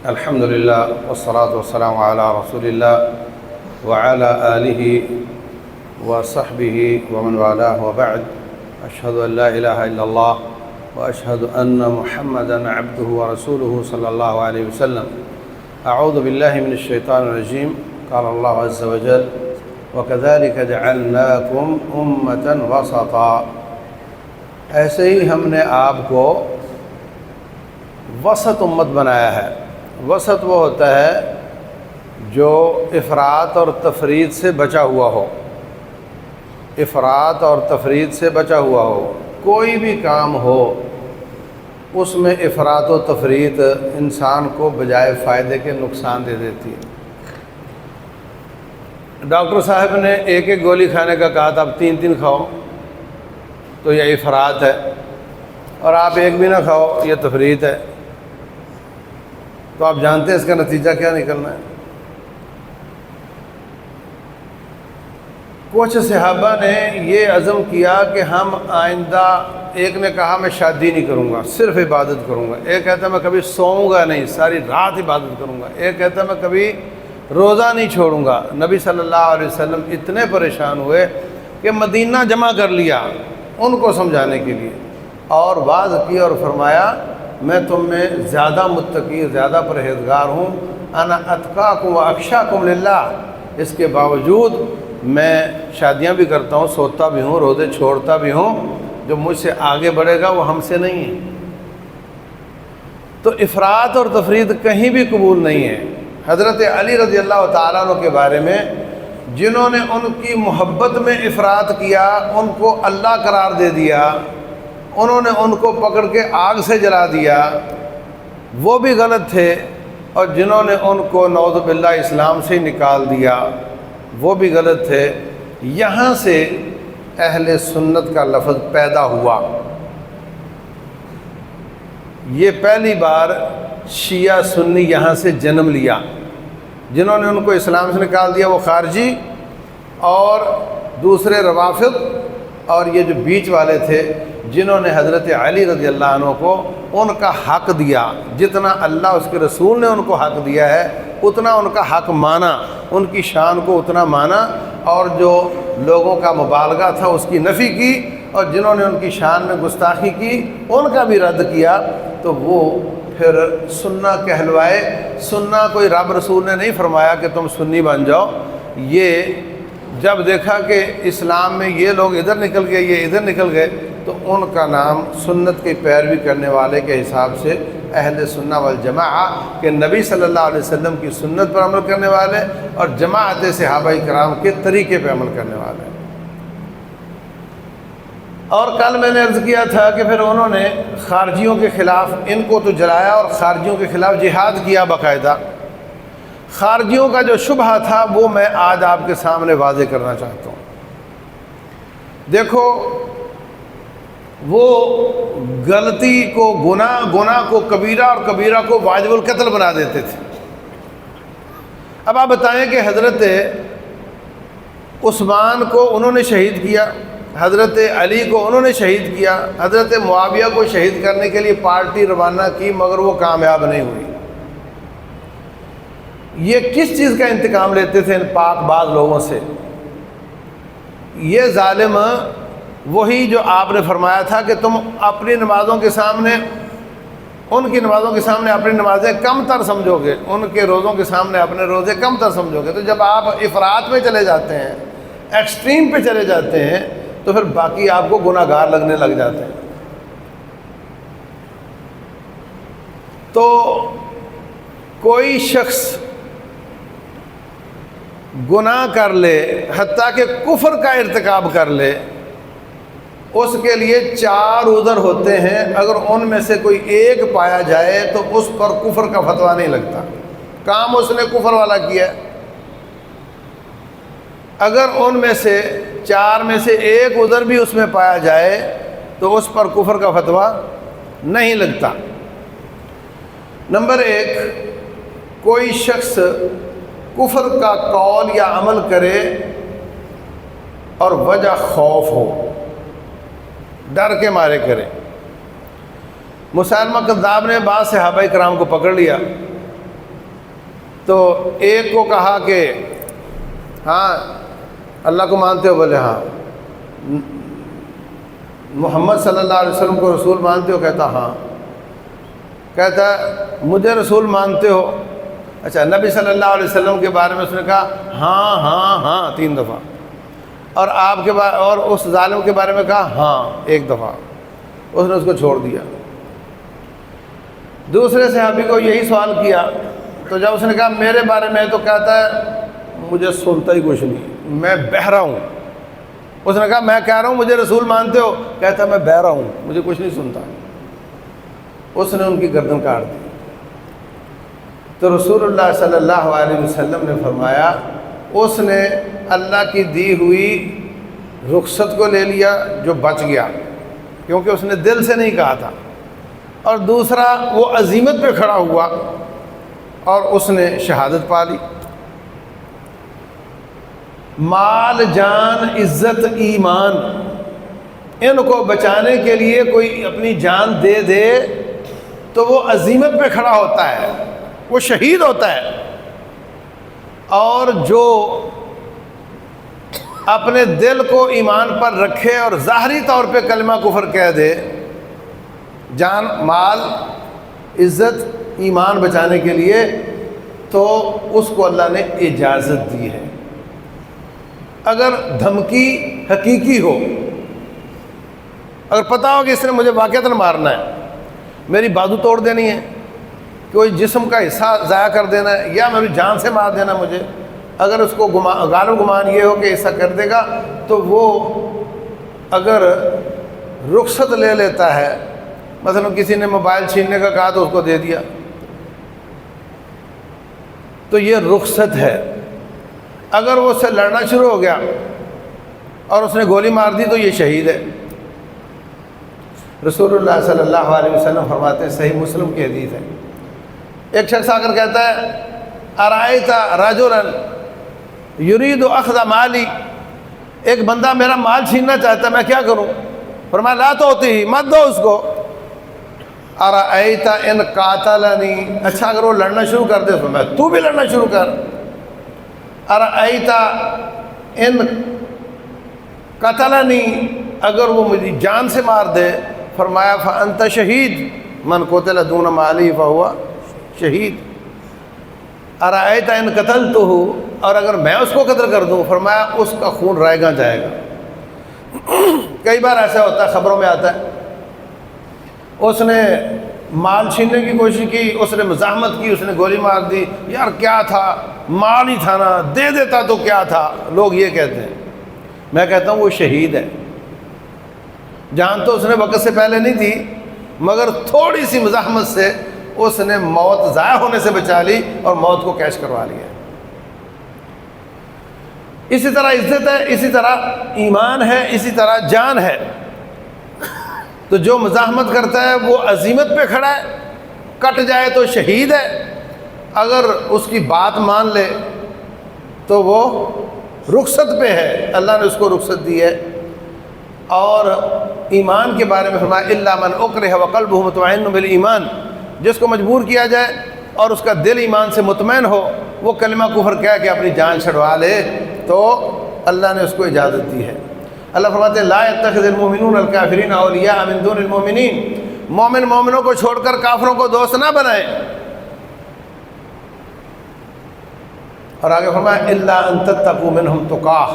الحمد لله والصلاة والسلام على رسول الله وعلى آله وصحبه ومن والاه وبعد أشهد أن لا إله إلا الله وأشهد أن محمدا عبده ورسوله صلى الله عليه وسلم. أعوذ بالله من الشيطان الرجيم. قال الله عز وجل وكذلك جعلناكم أمة وسطا. ایسے ہی ہم نے آپ کو وسط امت بنایا ہے. وسط وہ ہوتا ہے جو افراط اور تفرید سے بچا ہوا ہو. افراط اور تفرید سے بچا ہوا ہو. کوئی بھی کام ہو اس میں افراط و تفرید انسان کو بجائے فائدے کے نقصان دے دیتی ہے. ڈاکٹر صاحب نے ایک ایک گولی کھانے کا کہا تھا، اب تین تین کھاؤ تو یہ افراط ہے، اور آپ ایک بھی نہ کھاؤ یہ تفرید ہے. تو آپ جانتے ہیں اس کا نتیجہ کیا نکلنا ہے. کچھ صحابہ نے یہ عزم کیا کہ ہم آئندہ، ایک نے کہا میں شادی نہیں کروں گا، صرف عبادت کروں گا. ایک کہتا ہے میں کبھی سوؤں گا نہیں، ساری رات عبادت کروں گا. ایک کہتا ہے میں کبھی روزہ نہیں چھوڑوں گا. نبی صلی اللہ علیہ وسلم اتنے پریشان ہوئے کہ مدینہ جمع کر لیا ان کو سمجھانے کے لیے، اور واعظ کی اور فرمایا میں تم میں زیادہ متقی، زیادہ پرہیزگار ہوں. انا اتقاکم و اخشاکم للہ. اس کے باوجود میں شادیاں بھی کرتا ہوں، سوتا بھی ہوں، روزے چھوڑتا بھی ہوں. جو مجھ سے آگے بڑھے گا وہ ہم سے نہیں ہے. تو افراط اور تفرید کہیں بھی قبول نہیں ہے. حضرت علی رضی اللہ تعالیٰ عنہ کے بارے میں جنہوں نے ان کی محبت میں افراط کیا، ان کو اللہ قرار دے دیا، انہوں نے ان کو پکڑ کے آگ سے جلا دیا، وہ بھی غلط تھے. اور جنہوں نے ان کو نعوذ باللہ اسلام سے نکال دیا وہ بھی غلط تھے. یہاں سے اہل سنت کا لفظ پیدا ہوا. یہ پہلی بار شیعہ سنی یہاں سے جنم لیا. جنہوں نے ان کو اسلام سے نکال دیا وہ خارجی، اور دوسرے روافض، اور یہ جو بیچ والے تھے جنہوں نے حضرت علی رضی اللہ عنہ کو ان کا حق دیا. جتنا اللہ اس کے رسول نے ان کو حق دیا ہے اتنا ان کا حق مانا، ان کی شان کو اتنا مانا، اور جو لوگوں کا مبالغہ تھا اس کی نفی کی، اور جنہوں نے ان کی شان میں گستاخی کی ان کا بھی رد کیا. تو وہ پھر سنہ کہلوائے. سنہ کوئی رب رسول نے نہیں فرمایا کہ تم سنی بن جاؤ. یہ جب دیکھا کہ اسلام میں یہ لوگ ادھر نکل گئے، یہ ادھر نکل گئے، تو ان کا نام سنت کی پیروی کرنے والے کے حساب سے اہل سنہ والجماعہ، کہ نبی صلی اللہ علیہ وسلم کی سنت پر عمل کرنے والے اور جماعت صحابہ کرام کے طریقے پہ عمل کرنے والے. اور کل میں نے عرض کیا تھا کہ پھر انہوں نے خارجیوں کے خلاف ان کو تو جلایا اور خارجیوں کے خلاف جہاد کیا باقاعدہ. خارجیوں کا جو شبہہ تھا وہ میں آج آپ کے سامنے واضح کرنا چاہتا ہوں. دیکھو، وہ غلطی کو گناہ کو کبیرہ اور کبیرہ کو واجب القتل بنا دیتے تھے. اب آپ بتائیں کہ حضرت عثمان کو انہوں نے شہید کیا، حضرت علی کو انہوں نے شہید کیا، حضرت معاویہ کو شہید کرنے کے لیے پارٹی روانہ کی مگر وہ کامیاب نہیں ہوئی. یہ کس چیز کا انتقام لیتے تھے ان پاک باز لوگوں سے؟ یہ ظالم وہی جو آپ نے فرمایا تھا کہ تم اپنی نمازوں کے سامنے، ان کی نمازوں کے سامنے اپنی نمازیں کم تر سمجھو گے، ان کے روزوں کے سامنے اپنے روزے کم تر سمجھو گے. تو جب آپ افراط میں چلے جاتے ہیں، ایکسٹریم پہ چلے جاتے ہیں، تو پھر باقی آپ کو گناہ گار لگنے لگ جاتے ہیں. تو کوئی شخص گناہ کر لے، حتیٰ کہ کفر کا ارتکاب کر لے، اس کے لیے 4 عذر ہوتے ہیں. اگر ان میں سے کوئی ایک پایا جائے تو اس پر کفر کا فتویٰ نہیں لگتا. کام اس نے کفر والا کیا ہے. اگر ان میں سے 4 میں سے ایک عذر بھی اس میں پایا جائے تو اس پر کفر کا فتویٰ نہیں لگتا. نمبر 1، کوئی شخص کفر کا قول یا عمل کرے اور وجہ خوف ہو، ڈر کے مارے کرے. مسلمہ کذاب نے بعض صحابہ کرام کو پکڑ لیا تو ایک کو کہا کہ ہاں اللہ کو مانتے ہو؟ بولے ہاں۔ محمد صلی اللہ علیہ وسلم کو رسول مانتے ہو؟ کہتا ہاں۔ کہتا مجھے رسول مانتے ہو؟ اچھا، نبی صلی اللہ علیہ وسلم کے بارے میں اس نے کہا ہاں ہاں ہاں 3 دفعہ، اور آپ کے بارے اور اس ظالم کے بارے میں کہا ہاں 1 دفعہ۔ اس نے اس کو چھوڑ دیا۔ دوسرے صحابی کو یہی سوال کیا، تو جب اس نے کہا میرے بارے میں، تو کہتا ہے مجھے سنتا ہی کچھ نہیں، میں بہرا ہوں۔ اس نے کہا میں کہہ رہا ہوں مجھے رسول مانتے ہو؟ کہتا ہے میں بہرا ہوں، مجھے کچھ نہیں سنتا۔ اس نے ان کی گردن کاٹ دی۔ تو رسول اللہ صلی اللہ علیہ وسلم نے فرمایا اس نے اللہ کی دی ہوئی رخصت کو لے لیا جو بچ گیا، کیونکہ اس نے دل سے نہیں کہا تھا، اور دوسرا وہ عزیمت پہ کھڑا ہوا اور اس نے شہادت پا لی۔ مال، جان، عزت، ایمان، ان کو بچانے کے لیے کوئی اپنی جان دے دے تو وہ عزیمت پہ کھڑا ہوتا ہے، وہ شہید ہوتا ہے۔ اور جو اپنے دل کو ایمان پر رکھے اور ظاہری طور پہ کلمہ کفر کہہ دے، جان، مال، عزت، ایمان بچانے کے لیے، تو اس کو اللہ نے اجازت دی ہے۔ اگر دھمکی حقیقی ہو، اگر پتہ ہو کہ اس نے مجھے واقعتاً مارنا ہے، میری بازو توڑ دینی ہے، کوئی جسم کا حصہ ضائع کر دینا ہے، یا میری جان سے مار دینا مجھے، اگر اس کو غالب گمان یہ ہو کہ ایسا کر دے گا، تو وہ اگر رخصت لے لیتا ہے، مثلا کسی نے موبائل چھیننے کا کہا تو اس کو دے دیا، تو یہ رخصت ہے۔ اگر وہ اس سے لڑنا شروع ہو گیا اور اس نے گولی مار دی تو یہ شہید ہے۔ رسول اللہ صلی اللہ علیہ وسلم فرماتے ہیں، صحیح مسلم کی حدیث ہے، ایک شخص آ کر کہتا ہے ارائیت رجلا یرید اخذ مالی، ایک بندہ میرا مال چھیننا چاہتا ہے، میں کیا کروں؟ فرمایا لا تعطیہ، مت دو اس کو۔ ارائیت ان قاتلنی، اچھا اگر وہ لڑنا شروع کر دے، فرمایا تو بھی لڑنا شروع کر۔ ارائیت ان قتلنی، اگر وہ مجھے جان سے مار دے، فرمایا فانت شہید، من قتل دون مالی فہو شہید۔ ارائیت ان قتلتہ، اور اگر میں اس کو قتل کر دوں، فرمایا اس کا خون رائے گاں جائے گا۔ کئی بار ایسا ہوتا ہے، خبروں میں آتا ہے، اس نے مال چھیننے کی کوشش کی، اس نے مزاحمت کی، اس نے گولی مار دی، یار کیا تھا، مال ہی تھا نا، دے دیتا تو کیا تھا، لوگ یہ کہتے ہیں۔ میں کہتا ہوں وہ شہید ہے، جان تو اس نے وقت سے پہلے نہیں دی، مگر تھوڑی سی مزاحمت سے اس نے موت ضائع ہونے سے بچا لی اور موت کو کیش کروا لیا۔ اسی طرح عزت ہے، اسی طرح ایمان ہے، اسی طرح جان ہے۔ تو جو مزاحمت کرتا ہے وہ عزیمت پہ کھڑا ہے، کٹ جائے تو شہید ہے، اگر اس کی بات مان لے تو وہ رخصت پہ ہے، اللہ نے اس کو رخصت دی ہے۔ اور ایمان کے بارے میں فرمایا الا من اکرہ وقلبہ مطمئن بالایمان، جس کو مجبور کیا جائے اور اس کا دل ایمان سے مطمئن ہو، وہ کلمہ کفر کہہ کے اپنی جان چھڑوا لے، تو اللہ نے اس کو اجازت دی ہے۔ اللہ فرماتے ہیں لا يتخذ المؤمنون الکافرین اولیاء من دون المؤمنین، مومن مومنوں کو چھوڑ کر کافروں کو دوست نہ بنائیں۔ اور آگے فرمایا الا ان تتقوا منهم تقاۃ،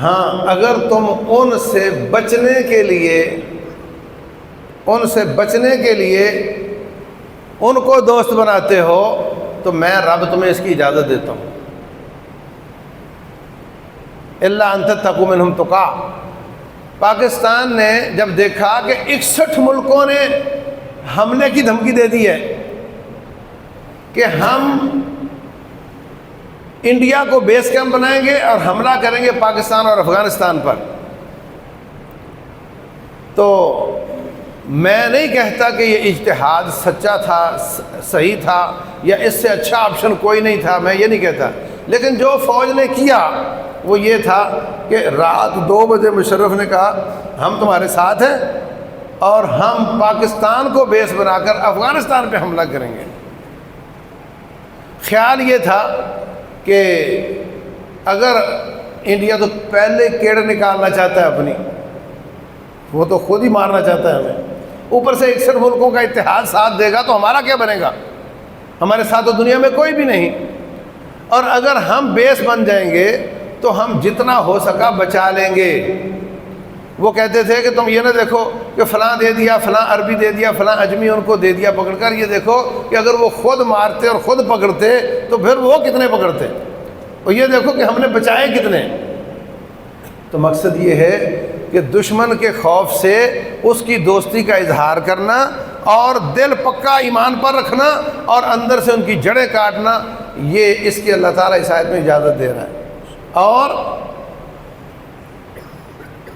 ہاں اگر تم ان سے بچنے کے لیے ان کو دوست بناتے ہو تو میں رب تمہیں اس کی اجازت دیتا ہوں۔ الا ان تتقوا منهم تقاۃ، پاکستان نے جب دیکھا کہ 61 ملکوں نے حملے کی دھمکی دے دی ہے کہ ہم انڈیا کو بیس کیمپ بنائیں گے اور حملہ کریں گے پاکستان اور افغانستان پر، تو میں نہیں کہتا کہ یہ اجتہاد سچا تھا، صحیح تھا، یا اس سے اچھا آپشن کوئی نہیں تھا، میں یہ نہیں کہتا، لیکن جو فوج نے کیا وہ یہ تھا کہ رات 2 بجے مشرف نے کہا ہم تمہارے ساتھ ہیں اور ہم پاکستان کو بیس بنا کر افغانستان پہ حملہ کریں گے۔ خیال یہ تھا کہ اگر انڈیا تو پہلے کیڑ نکالنا چاہتا ہے اپنی، وہ تو خود ہی مارنا چاہتا ہے ہمیں، اوپر سے 61 ملکوں کا اتحاد ساتھ دے گا تو ہمارا کیا بنے گا؟ ہمارے ساتھ تو دنیا میں کوئی بھی نہیں۔ اور اگر ہم بیس بن جائیں گے تو ہم جتنا ہو سکا بچا لیں گے۔ وہ کہتے تھے کہ تم یہ نہ دیکھو کہ فلاں دے دیا، فلاں عربی دے دیا، فلاں اجمی ان کو دے دیا پکڑ کر، یہ دیکھو کہ اگر وہ خود مارتے اور خود پکڑتے تو پھر وہ کتنے پکڑتے، اور یہ دیکھو کہ ہم نے بچائے کتنے۔ تو مقصد یہ ہے کہ دشمن کے خوف سے اس کی دوستی کا اظہار کرنا اور دل پکا ایمان پر رکھنا اور اندر سے ان کی جڑیں کاٹنا، یہ اس کی اللہ تعالیٰ اس آیت میں اجازت دے رہا ہے۔ اور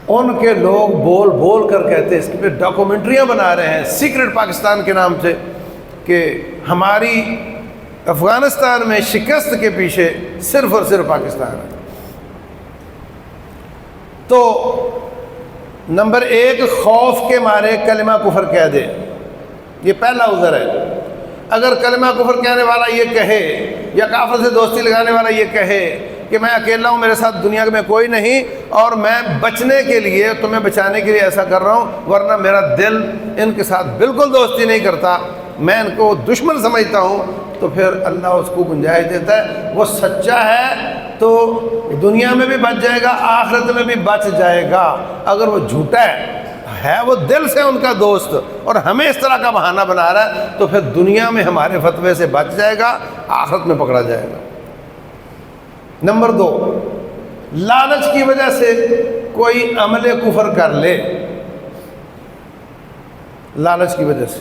ان کے لوگ بول بول کر کہتے ہیں، اس پہ ڈاکومنٹریاں بنا رہے ہیں سیکرٹ پاکستان کے نام سے، کہ ہماری افغانستان میں شکست کے پیچھے صرف اور صرف پاکستان ہے۔ تو نمبر 1، خوف کے مارے کلمہ کفر کہہ دے، یہ پہلا عذر ہے۔ اگر کلمہ کفر کہنے والا یہ کہے یا کافر سے دوستی لگانے والا یہ کہے کہ میں اکیلا ہوں، میرے ساتھ دنیا میں کوئی نہیں، اور میں بچنے کے لیے، تمہیں بچانے کے لیے ایسا کر رہا ہوں، ورنہ میرا دل ان کے ساتھ بالکل دوستی نہیں کرتا، میں ان کو دشمن سمجھتا ہوں، تو پھر اللہ اس کو گنجائش دیتا ہے۔ وہ سچا ہے تو دنیا میں بھی بچ جائے گا، آخرت میں بھی بچ جائے گا۔ اگر وہ جھوٹا ہے وہ دل سے ان کا دوست اور ہمیں اس طرح کا بہانہ بنا رہا ہے، تو پھر دنیا میں ہمارے فتوے سے بچ جائے گا، آخرت میں پکڑا جائے گا۔ نمبر 2، لالچ کی وجہ سے کوئی عمل کفر کر لے، لالچ کی وجہ سے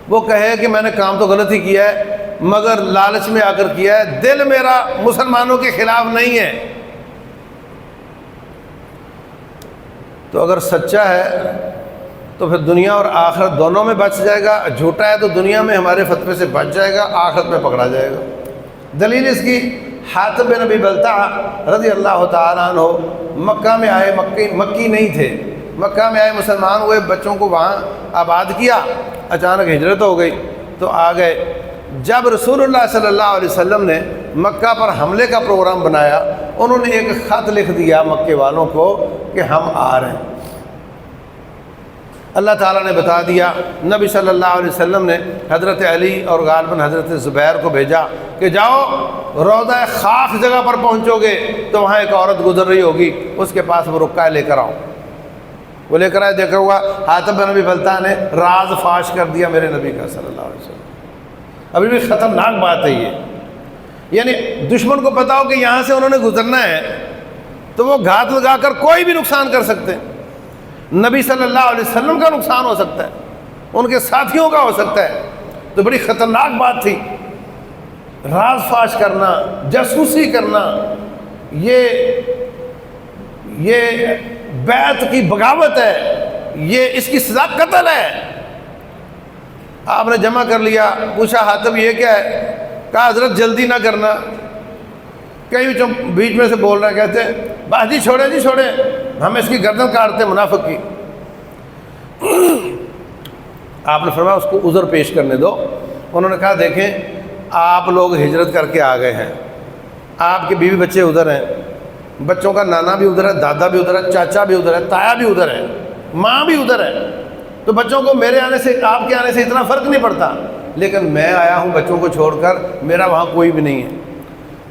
وہ کہے کہ میں نے کام تو غلط ہی کیا ہے مگر لالچ میں آ کر کیا ہے، دل میرا مسلمانوں کے خلاف نہیں ہے، تو اگر سچا ہے تو پھر دنیا اور آخرت دونوں میں بچ جائے گا، جھوٹا ہے تو دنیا میں ہمارے فتوے سے بچ جائے گا، آخرت میں پکڑا جائے گا۔ دلیل اس کی حاتب بن ابی بلتع رضی اللہ تعالیٰ عنہ مکہ میں آئے، مکی نہیں تھے، مکہ میں آئے، مسلمان ہوئے، بچوں کو وہاں آباد کیا، اچانک ہجرت ہو گئی تو آ گئے۔ جب رسول اللہ صلی اللہ علیہ وسلم نے مکہ پر حملے کا پروگرام بنایا، انہوں نے ایک خط لکھ دیا مکے والوں کو کہ ہم آ رہے ہیں۔ اللہ تعالیٰ نے بتا دیا، نبی صلی اللہ علیہ وسلم نے حضرت علی اور غالباً حضرت زبیر کو بھیجا کہ جاؤ روضہ خاک جگہ پر پہنچو گے تو وہاں ایک عورت گزر رہی ہوگی، اس کے پاس وہ رکا ہے، لے کر آؤ۔ وہ لے کر آئے، دیکھا ہوا حاتب بن ابی بلتع نے راز فاش کر دیا میرے نبی کا صلی اللہ علیہ وسلم۔ ابھی بھی خطرناک بات ہے یہ، یعنی دشمن کو پتا ہو کہ یہاں سے انہوں نے گزرنا ہے تو وہ گھات لگا کر کوئی بھی نقصان کر سکتے ہیں، نبی صلی اللہ علیہ وسلم کا نقصان ہو سکتا ہے، ان کے ساتھیوں کا ہو سکتا ہے، تو بڑی خطرناک بات تھی۔ راز فاش کرنا، جاسوسی کرنا، یہ بیعت کی بغاوت ہے، یہ اس کی سزا قتل ہے۔ آپ نے جمع کر لیا، پوچھا حاتب یہ کیا ہے؟ کہا حضرت جلدی نہ کرنا، کئی بیچ میں سے بول رہے ہیں، کہتے ہیں بس جی چھوڑیں، ہم اس کی گردن کاٹتے ہیں منافق کی۔ آپ نے فرمایا اس کو عذر پیش کرنے دو۔ انہوں نے کہا دیکھیں آپ لوگ ہجرت کر کے آ گئے ہیں، آپ کے بیوی بچے ادھر ہیں، بچوں کا نانا بھی ادھر ہے، دادا بھی ادھر ہے، چاچا بھی ادھر ہے، تایا بھی ادھر ہے، ماں بھی ادھر ہے، تو بچوں کو میرے آنے سے آپ کے آنے سے اتنا فرق نہیں پڑتا، لیکن میں آیا ہوں بچوں کو چھوڑ کر، میرا وہاں کوئی بھی نہیں ہے،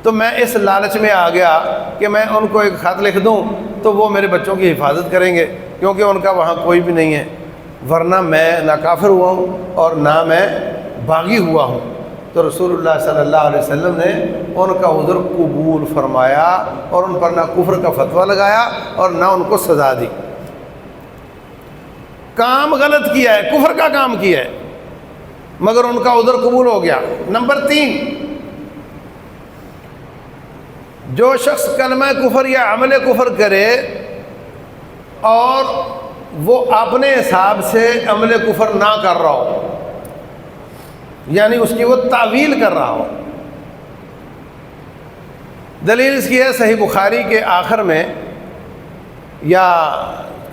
تو میں اس لالچ میں آ گیا کہ میں ان کو ایک خط لکھ دوں تو وہ میرے بچوں کی حفاظت کریں گے، کیونکہ ان کا وہاں کوئی بھی نہیں ہے، ورنہ میں نہ کافر ہوا ہوں اور نہ میں باغی ہوا ہوں۔ تو رسول اللہ صلی اللہ علیہ وسلم نے ان کا عذر قبول فرمایا اور ان پر نہ کفر کا فتویٰ لگایا اور نہ ان کو سزا دی۔ کام غلط کیا ہے، کفر کا کام کیا ہے، مگر ان کا عذر قبول ہو گیا۔ نمبر 3، جو شخص کلمہ کفر یا عمل کفر کرے اور وہ اپنے حساب سے عمل کفر نہ کر رہا ہو، یعنی اس کی وہ تعویل کر رہا ہو۔ دلیل اس کی ہے صحیح بخاری کے آخر میں یا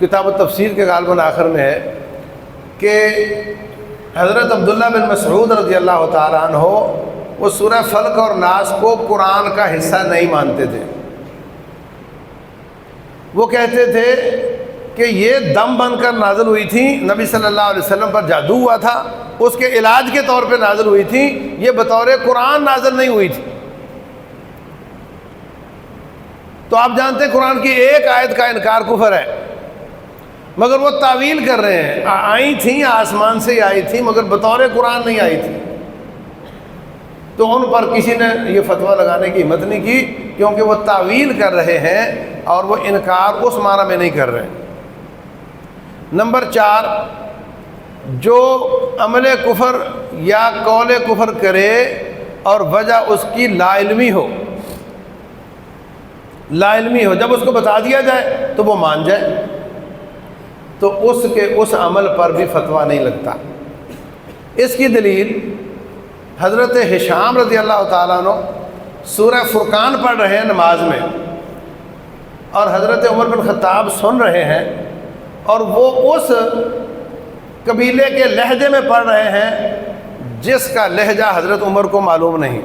کتاب التفسیر کے غالباً آخر میں ہے کہ حضرت عبداللہ بن مسعود رضی اللہ تعالیٰ عنہ وہ سورہ فلق اور ناس کو قرآن کا حصہ نہیں مانتے تھے۔ وہ کہتے تھے کہ یہ دم بن کر نازل ہوئی تھی، نبی صلی اللہ علیہ وسلم پر جادو ہوا تھا، اس کے علاج کے طور پہ نازل ہوئی تھی، یہ بطور قرآن نازل نہیں ہوئی تھی۔ تو آپ جانتے ہیں قرآن کی ایک آیت کا انکار کفر ہے، مگر وہ تعویل کر رہے ہیں، آئی تھیں آسمان سے ہی آئی تھی مگر بطور قرآن نہیں آئی تھی۔ تو ان پر کسی نے یہ فتویٰ لگانے کی ہمت نہیں کی، کیونکہ وہ تعویل کر رہے ہیں اور وہ انکار اس معنی میں نہیں کر رہے۔ نمبر 4، جو عمل کفر یا قول کفر کرے اور وجہ اس کی لا علمی ہو، لا علمی ہو، جب اس کو بتا دیا جائے تو وہ مان جائے، تو اس عمل پر بھی فتویٰ نہیں لگتا۔ اس کی دلیل حضرت ہشام رضی اللہ تعالیٰ عنہ سورہ فرقان پڑھ رہے ہیں نماز میں، اور حضرت عمر بن خطاب سن رہے ہیں، اور وہ اس قبیلے کے لہجے میں پڑھ رہے ہیں جس کا لہجہ حضرت عمر کو معلوم نہیں۔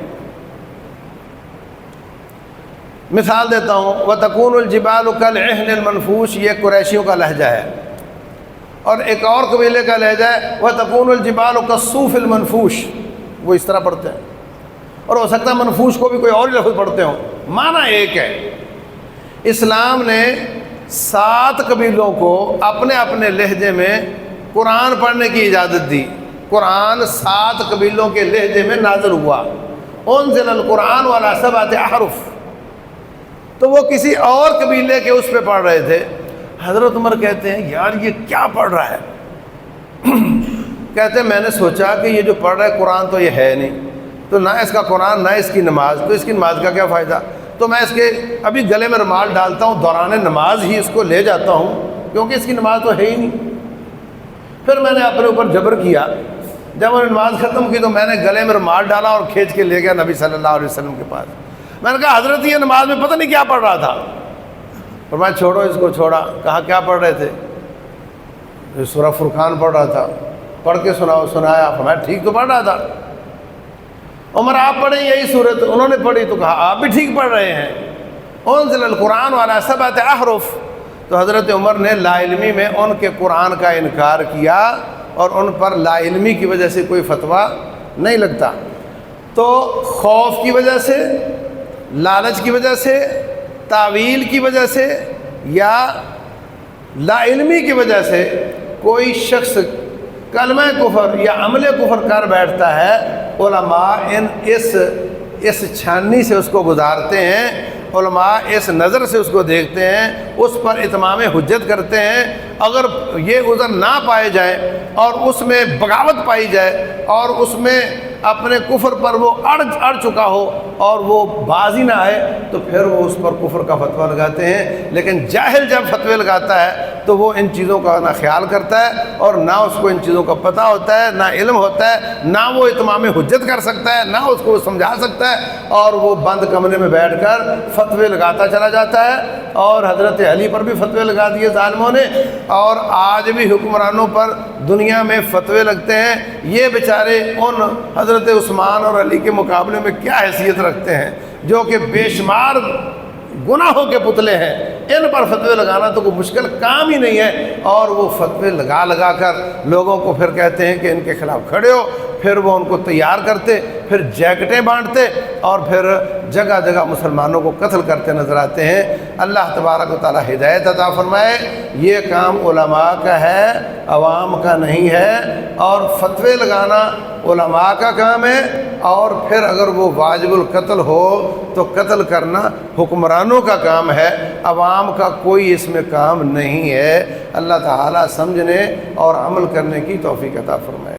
مثال دیتا ہوں، وَتَكُونُ الْجِبَالُ كَالْعِهْنِ الْمَنْفُوشِ، یہ قریشیوں کا لہجہ ہے، اور ایک اور قبیلے کا لہجہ ہے وَتَكُونُ الْجِبَالُ كَالصُّوفِ الْمَنْفُوشِ، وہ اس طرح پڑھتے ہیں، اور ہو سکتا ہے منفوش کو بھی کوئی اور لفظ پڑھتے ہوں، معنی ایک ہے۔ اسلام نے 7 قبیلوں کو اپنے اپنے لہجے میں قرآن پڑھنے کی اجازت دی۔ قرآن 7 قبیلوں کے لہجے میں نازل ہوا، انزل القرآن علی 7 احرف، تو وہ کسی اور قبیلے کے اس پہ پڑھ رہے تھے۔ حضرت عمر کہتے ہیں یار یہ کیا پڑھ رہا ہے؟ کہتے ہیں میں نے سوچا کہ یہ جو پڑھ رہا ہے قرآن تو یہ ہے نہیں، تو نہ اس کا قرآن نہ اس کی نماز، تو اس کی نماز کا کیا فائدہ؟ تو میں اس کے ابھی گلے میں رومال ڈالتا ہوں، دوران نماز ہی اس کو لے جاتا ہوں، کیونکہ اس کی نماز تو ہے ہی نہیں۔ پھر میں نے اپنے اوپر جبر کیا، جب انہوں نے نماز ختم کی تو میں نے گلے میں رومال ڈالا اور کھینچ کے لے گیا نبی صلی اللہ علیہ وسلم کے پاس۔ میں نے کہا حضرت یہ نماز میں پتہ نہیں کیا پڑھ رہا تھا، اور میں چھوڑو اس کو، چھوڑا۔ کہا کیا پڑھ رہے تھے؟ سورہ فرقان پڑھ رہا تھا۔ پڑھ کے سنایا، فرمایا ٹھیک تو پڑھ رہا تھا۔ عمر آپ پڑھیں یہی صورت، انہوں نے پڑھی تو کہا آپ بھی ٹھیک پڑھ رہے ہیں، انزل القرآن علی 7 احرف۔ تو حضرت عمر نے لا علمی میں ان کے قرآن کا انکار کیا، اور ان پر لا علمی کی وجہ سے کوئی فتویٰ نہیں لگتا۔ تو خوف کی وجہ سے، لالچ کی وجہ سے، تعویل کی وجہ سے، یا لا علمی کی وجہ سے کوئی شخص کلمہ کفر یا عمل کفر کر بیٹھتا ہے، علماء اس چھاننی سے اس کو گزارتے ہیں، علماء اس نظر سے اس کو دیکھتے ہیں، اس پر اتمام حجت کرتے ہیں۔ اگر یہ عذر نہ پائے جائیں اور اس میں بغاوت پائی جائے اور اس میں اپنے کفر پر وہ اڑ چکا ہو اور وہ بازی نہ آئے، تو پھر وہ اس پر کفر کا فتویٰ لگاتے ہیں۔ لیکن جاہل جب فتوے لگاتا ہے تو وہ ان چیزوں کا نہ خیال کرتا ہے، اور نہ اس کو ان چیزوں کا پتہ ہوتا ہے، نہ علم ہوتا ہے، نہ وہ اتمام حجت کر سکتا ہے، نہ اس کو سمجھا سکتا ہے، اور وہ بند کمرے میں بیٹھ کر فتوے لگاتا چلا جاتا ہے۔ اور حضرت علی پر بھی فتوے لگا دیے ظالموں نے، اور آج بھی حکمرانوں پر دنیا میں فتوے لگتے ہیں۔ یہ بیچارے ان حضرت عثمان اور علی کے مقابلے میں کیا حیثیت رکھتے ہیں، جو کہ بے شمار گناہوں کے پتلے ہیں، ان پر فتوے لگانا تو کوئی مشکل کام ہی نہیں ہے، اور وہ فتوے لگا کر لوگوں کو پھر کہتے ہیں کہ ان کے خلاف کھڑے ہو، پھر وہ ان کو تیار کرتے، پھر جیکٹیں بانٹتے، اور پھر جگہ جگہ مسلمانوں کو قتل کرتے نظر آتے ہیں۔ اللہ تبارک و تعالی ہدایت عطا فرمائے۔ یہ کام علماء کا ہے، عوام کا نہیں ہے، اور فتوے لگانا علماء کا کام ہے، اور پھر اگر وہ واجب القتل ہو تو قتل کرنا حکمرانوں کا کام ہے، عوام کا کوئی اس میں کام نہیں ہے۔ اللہ تعالی سمجھنے اور عمل کرنے کی توفیق عطا فرمائے۔